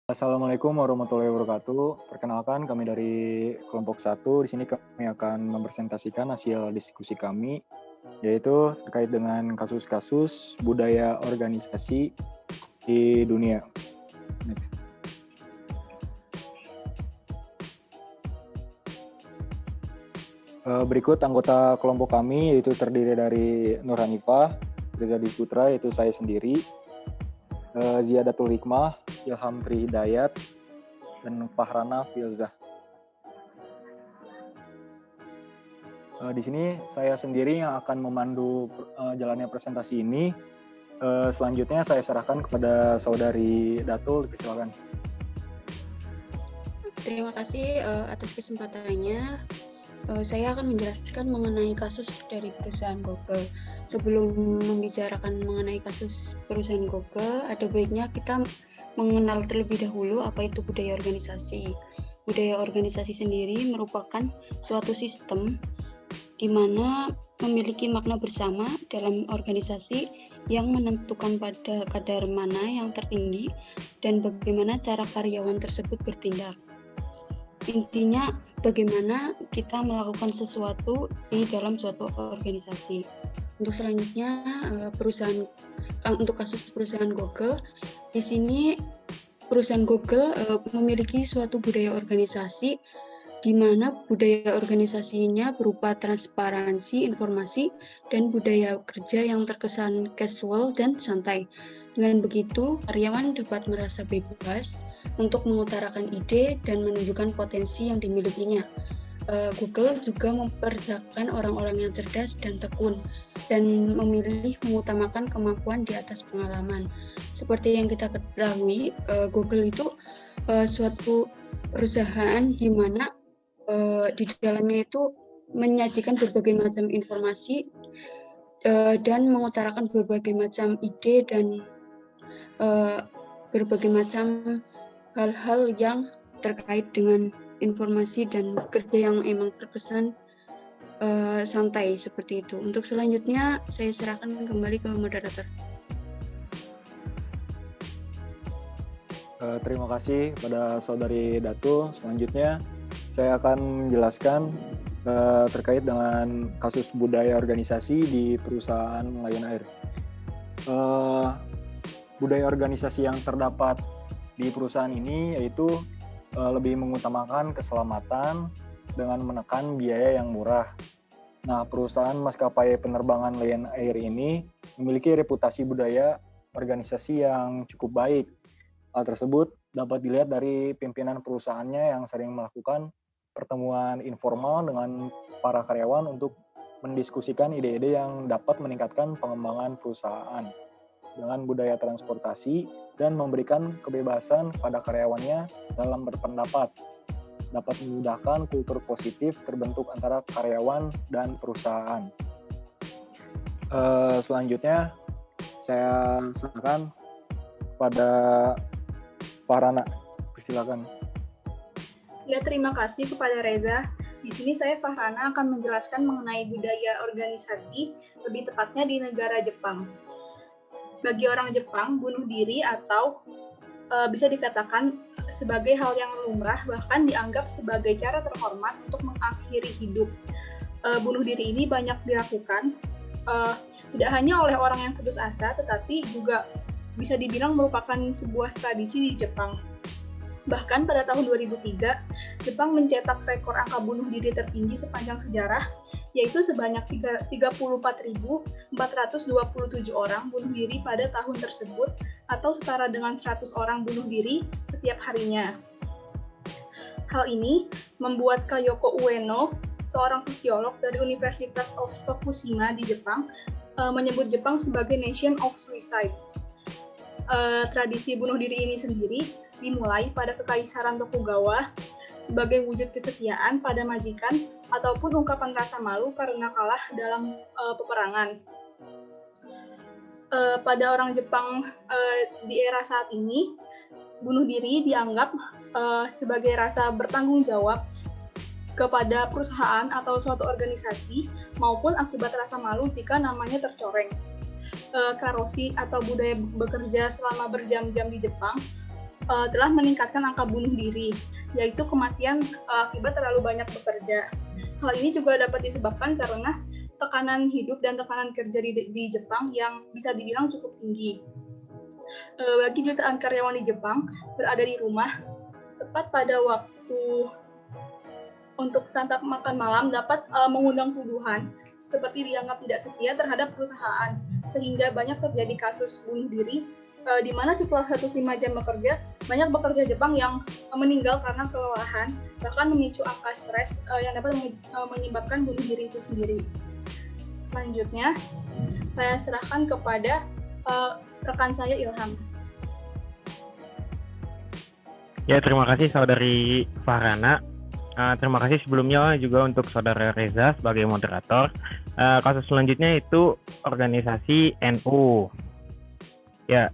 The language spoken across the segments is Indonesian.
Assalamualaikum warahmatullahi wabarakatuh. Perkenalkan kami dari kelompok 1. Di sini kami akan mempresentasikan hasil diskusi kami, yaitu terkait dengan kasus-kasus budaya organisasi di dunia. Next. Berikut anggota kelompok kami, yaitu terdiri dari Nur Hanifah, Reza Dwi Putra, yaitu saya sendiri, Ziyadatul Hikmah, Ilham Tri Hidayat, dan Fahrana Filzah. Di sini saya sendiri yang akan memandu jalannya presentasi ini. Selanjutnya saya serahkan kepada saudari Datul, silakan. Terima kasih atas kesempatannya. Saya akan menjelaskan mengenai kasus dari perusahaan Google. Sebelum membicarakan mengenai kasus perusahaan Google, ada baiknya kita mengenal terlebih dahulu apa itu budaya organisasi. Budaya organisasi sendiri merupakan suatu sistem di mana memiliki makna bersama dalam organisasi yang menentukan pada kadar mana yang tertinggi dan bagaimana cara karyawan tersebut bertindak. Intinya bagaimana kita melakukan sesuatu di dalam suatu organisasi. Untuk selanjutnya untuk kasus perusahaan Google, di sini perusahaan Google memiliki suatu budaya organisasi di mana budaya organisasinya berupa transparansi informasi dan budaya kerja yang terkesan casual dan santai. Dengan begitu, karyawan dapat merasa bebas untuk mengutarakan ide dan menunjukkan potensi yang dimilikinya. Google juga memperlihatkan orang-orang yang cerdas dan tekun dan memilih mengutamakan kemampuan di atas pengalaman. Seperti yang kita ketahui, Google itu suatu perusahaan di mana di dalamnya itu menyajikan berbagai macam informasi dan mengutarakan berbagai macam ide dan berbagai macam hal-hal yang terkait dengan informasi dan kerja yang emang terkesan santai seperti itu. Untuk selanjutnya saya serahkan kembali ke moderator. Terima kasih pada saudari Datu. Selanjutnya saya akan menjelaskan terkait dengan kasus budaya organisasi di perusahaan Lion Air. Budaya organisasi yang terdapat di perusahaan ini yaitu lebih mengutamakan keselamatan dengan menekan biaya yang murah. Nah, perusahaan maskapai penerbangan Lion Air ini memiliki reputasi budaya organisasi yang cukup baik. Hal tersebut dapat dilihat dari pimpinan perusahaannya yang sering melakukan pertemuan informal dengan para karyawan untuk mendiskusikan ide-ide yang dapat meningkatkan pengembangan perusahaan dengan budaya transportasi dan memberikan kebebasan pada karyawannya dalam berpendapat, dapat memudahkan kultur positif terbentuk antara karyawan dan perusahaan. Selanjutnya, saya serahkan pada Farana. Silakan. Ya, terima kasih kepada Reza. Di sini saya Fahrana akan menjelaskan mengenai budaya organisasi, lebih tepatnya di negara Jepang. Bagi orang Jepang, bunuh diri atau bisa dikatakan sebagai hal yang lumrah, bahkan dianggap sebagai cara terhormat untuk mengakhiri hidup. Bunuh diri ini banyak dilakukan, tidak hanya oleh orang yang putus asa, tetapi juga bisa dibilang merupakan sebuah tradisi di Jepang. Bahkan pada tahun 2003, Jepang mencetak rekor angka bunuh diri tertinggi sepanjang sejarah, yaitu sebanyak 34.427 orang bunuh diri pada tahun tersebut, atau setara dengan 100 orang bunuh diri setiap harinya. Hal ini membuat Kayoko Ueno, seorang fisiolog dari Universitas of Tokushima di Jepang, menyebut Jepang sebagai Nation of Suicide. Tradisi bunuh diri ini sendiri dimulai pada Kekaisaran Tokugawa sebagai wujud kesetiaan pada majikan ataupun ungkapan rasa malu karena kalah dalam peperangan. Pada orang Jepang di era saat ini, bunuh diri dianggap sebagai rasa bertanggung jawab kepada perusahaan atau suatu organisasi maupun akibat rasa malu jika namanya tercoreng. Karoshi atau budaya bekerja selama berjam-jam di Jepang telah meningkatkan angka bunuh diri, yaitu kematian akibat terlalu banyak bekerja. Hal ini juga dapat disebabkan karena tekanan hidup dan tekanan kerja di Jepang yang bisa dibilang cukup tinggi. Bagi jutaan karyawan di Jepang berada di rumah tepat pada waktu untuk santap makan malam dapat mengundang tuduhan seperti dianggap tidak setia terhadap perusahaan, sehingga banyak terjadi kasus bunuh diri di mana setelah 105 jam bekerja, banyak pekerja Jepang yang meninggal karena kelelahan, bahkan memicu angka stres yang dapat menyebabkan bunuh diri itu sendiri. Selanjutnya, saya serahkan kepada rekan saya Ilham. Ya, terima kasih Saudari Farhana. Terima kasih sebelumnya juga untuk Saudara Reza sebagai moderator. Kasus selanjutnya itu organisasi NU. Ya,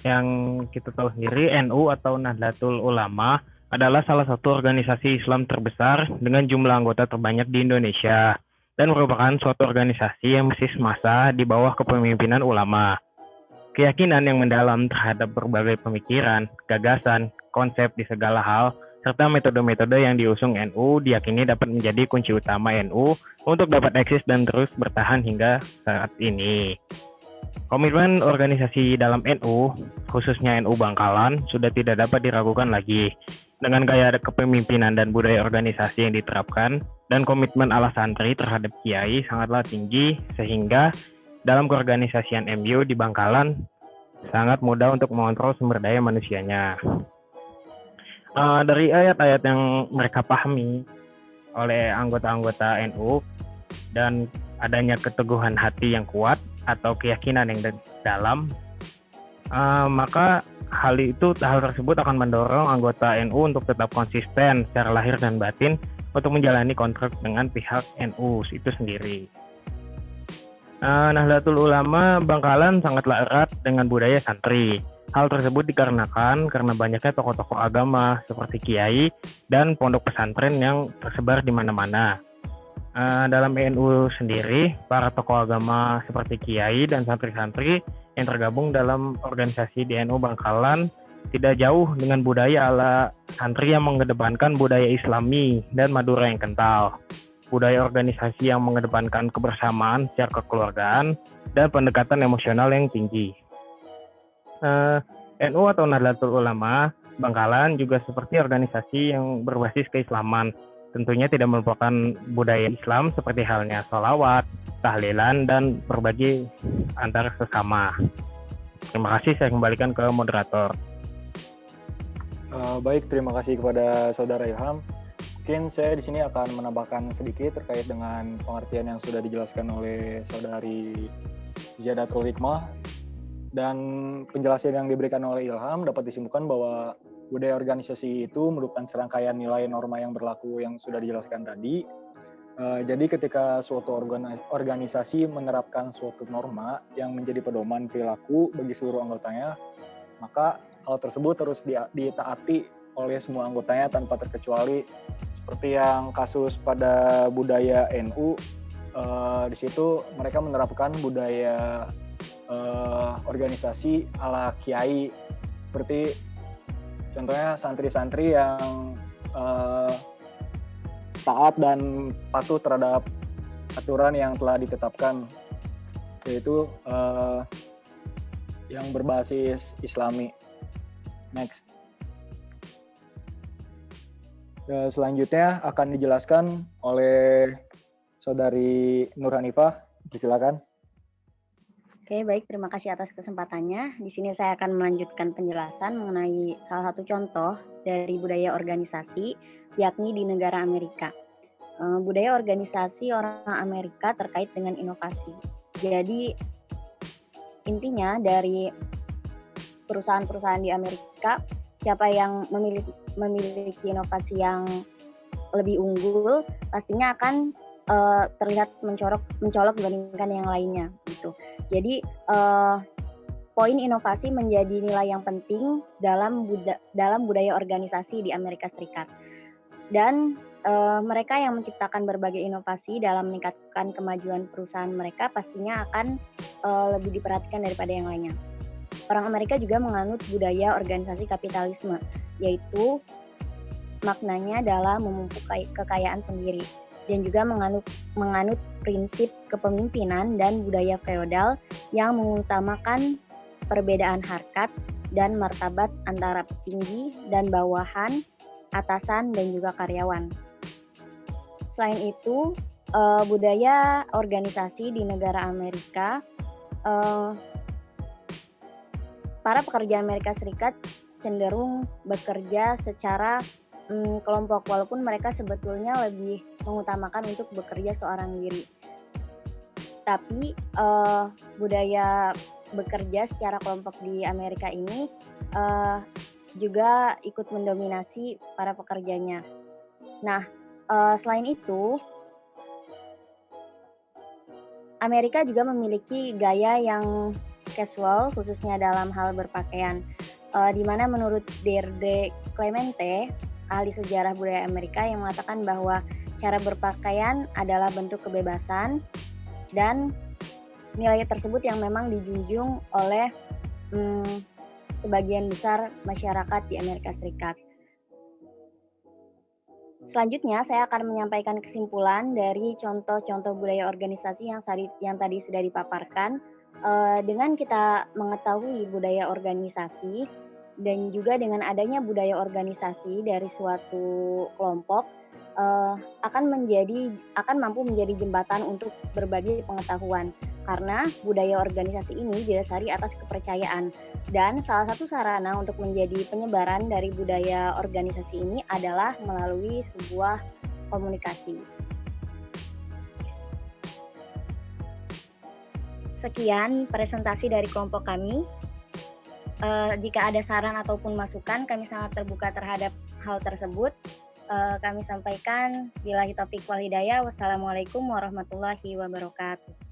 yang kita tahu sendiri NU atau Nahdlatul Ulama adalah salah satu organisasi Islam terbesar dengan jumlah anggota terbanyak di Indonesia dan merupakan suatu organisasi yang basis massa di bawah kepemimpinan ulama. Keyakinan yang mendalam terhadap berbagai pemikiran, gagasan, konsep di segala hal, serta metode-metode yang diusung NU diyakini dapat menjadi kunci utama NU untuk dapat eksis dan terus bertahan hingga saat ini. Komitmen organisasi dalam NU, khususnya NU Bangkalan, sudah tidak dapat diragukan lagi. Dengan gaya kepemimpinan dan budaya organisasi yang diterapkan, dan komitmen ala santri terhadap kiai sangatlah tinggi, sehingga dalam keorganisasian MU di Bangkalan sangat mudah untuk mengontrol sumber daya manusianya. Dari ayat-ayat yang mereka pahami oleh anggota-anggota NU dan adanya keteguhan hati yang kuat atau keyakinan yang dalam, maka hal tersebut akan mendorong anggota NU untuk tetap konsisten secara lahir dan batin untuk menjalani kontrak dengan pihak NU itu sendiri. Nahdlatul Ulama Bangkalan sangatlah erat dengan budaya santri. Hal tersebut dikarenakan karena banyaknya tokoh-tokoh agama seperti kiai dan pondok pesantren yang tersebar di mana-mana. Dalam NU sendiri, para tokoh agama seperti kiai dan santri-santri yang tergabung dalam organisasi di NU Bangkalan tidak jauh dengan budaya ala santri yang mengedepankan budaya Islami dan Madura yang kental. Budaya organisasi yang mengedepankan kebersamaan secara kekeluargaan dan pendekatan emosional yang tinggi. NU atau Nahdlatul Ulama Bangkalan juga seperti organisasi yang berbasis keislaman. Tentunya tidak merupakan budaya Islam seperti halnya sholawat, tahlilan, dan berbagi antar sesama. Terima kasih, saya kembalikan ke moderator. Baik, terima kasih kepada Saudara Ilham. Mungkin saya di sini akan menambahkan sedikit terkait dengan pengertian yang sudah dijelaskan oleh Saudari Ziyadatul Hikmah. Dan penjelasan yang diberikan oleh Ilham dapat disimpulkan bahwa budaya organisasi itu merupakan serangkaian nilai norma yang berlaku yang sudah dijelaskan tadi. Jadi ketika suatu organisasi menerapkan suatu norma yang menjadi pedoman perilaku bagi seluruh anggotanya, maka hal tersebut harus ditaati oleh semua anggotanya tanpa terkecuali. Seperti yang kasus pada budaya NU, di situ mereka menerapkan budaya organisasi ala kiai, seperti contohnya santri-santri yang taat dan patuh terhadap aturan yang telah ditetapkan, yaitu yang berbasis Islami. Next. Selanjutnya akan dijelaskan oleh Saudari Nur Hanifah. Silakan. Oke, baik. Terima kasih atas kesempatannya. Di sini saya akan melanjutkan penjelasan mengenai salah satu contoh dari budaya organisasi, yakni di negara Amerika. Budaya organisasi orang Amerika terkait dengan inovasi. Jadi, intinya dari perusahaan-perusahaan di Amerika, siapa yang memiliki inovasi yang lebih unggul, pastinya akan terlihat mencolok dibandingkan yang lainnya gitu. Jadi poin inovasi menjadi nilai yang penting dalam budaya organisasi di Amerika Serikat. Dan mereka yang menciptakan berbagai inovasi dalam meningkatkan kemajuan perusahaan mereka pastinya akan lebih diperhatikan daripada yang lainnya. orang Amerika juga menganut budaya organisasi kapitalisme, yaitu maknanya adalah memupuk kekayaan sendiri, dan juga menganut prinsip kepemimpinan dan budaya feodal yang mengutamakan perbedaan harkat dan martabat antara petinggi dan bawahan, atasan dan juga karyawan. Selain itu, budaya organisasi di negara Amerika, para pekerja Amerika Serikat cenderung bekerja secara kelompok, walaupun mereka sebetulnya lebih mengutamakan untuk bekerja seorang diri. Tapi budaya bekerja secara kelompok di Amerika ini juga ikut mendominasi para pekerjanya. Nah, selain itu, Amerika juga memiliki gaya yang casual, khususnya dalam hal berpakaian, di mana menurut Deirdre Clemente, ahli sejarah budaya Amerika, yang mengatakan bahwa cara berpakaian adalah bentuk kebebasan dan nilai tersebut yang memang dijunjung oleh sebagian besar masyarakat di Amerika Serikat. Selanjutnya, saya akan menyampaikan kesimpulan dari contoh-contoh budaya organisasi yang tadi sudah dipaparkan. Dengan kita mengetahui budaya organisasi dan juga dengan adanya budaya organisasi dari suatu kelompok, akan mampu menjadi jembatan untuk berbagi pengetahuan, karena budaya organisasi ini didasari atas kepercayaan, dan salah satu sarana untuk menjadi penyebaran dari budaya organisasi ini adalah melalui sebuah komunikasi. Sekian presentasi dari kelompok kami. Jika ada saran ataupun masukan, kami sangat terbuka terhadap hal tersebut. Kami sampaikan, billahi taufiq wal hidayah. Wassalamualaikum warahmatullahi wabarakatuh.